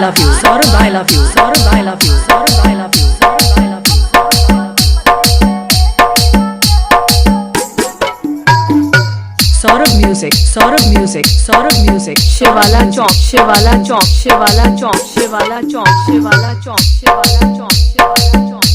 love you, Saurabh, I love you, Saurabh, I love you, Saurabh, I love you, Saurabh, I love you. Saurabh music, Saurabh music, Saurabh music. Shivala Chowk, Shivala Chowk, Shivala Chowk, Shivala Chowk, Shivala Chowk, Shivala Chowk, Shivala Chowk.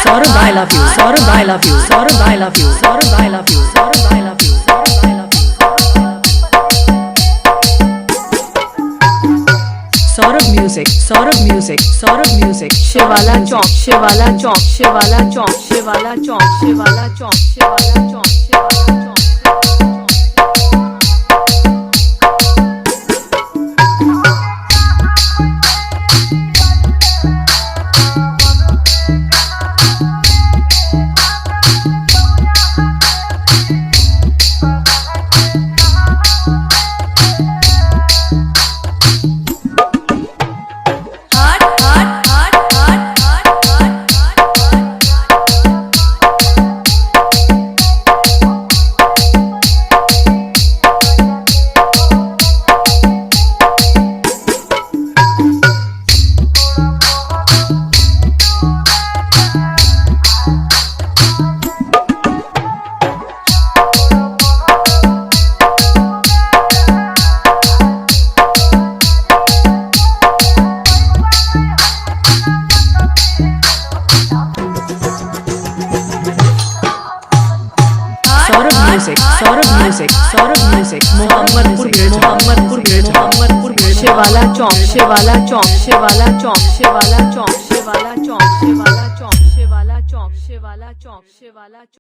Saurabh, I love you, Saurabh, I love you, Saurabh, I love you, Saurabh, I love you, Saurabh, I love you, Saurabh, I love you. Saurabh music, Saurabh music, Saurabh music. Shivala Chowk, Shivala Chowk, Shivala Chowk, Shivala Chowk, Shivala Chowk, Shivala Chowk, Shivala Chowk. Saurabh music, Saurabh music, Saurabh music. Mohammadpur gate, Mohammadpur gate, Mohammadpur gate. Shivala Chowk, Shivala Chowk, Shivala Chowk, Shivala Chowk, Shivala Chowk, Shivala Chowk, Shivala Chowk, Shivala Chowk, Shivala Chowk.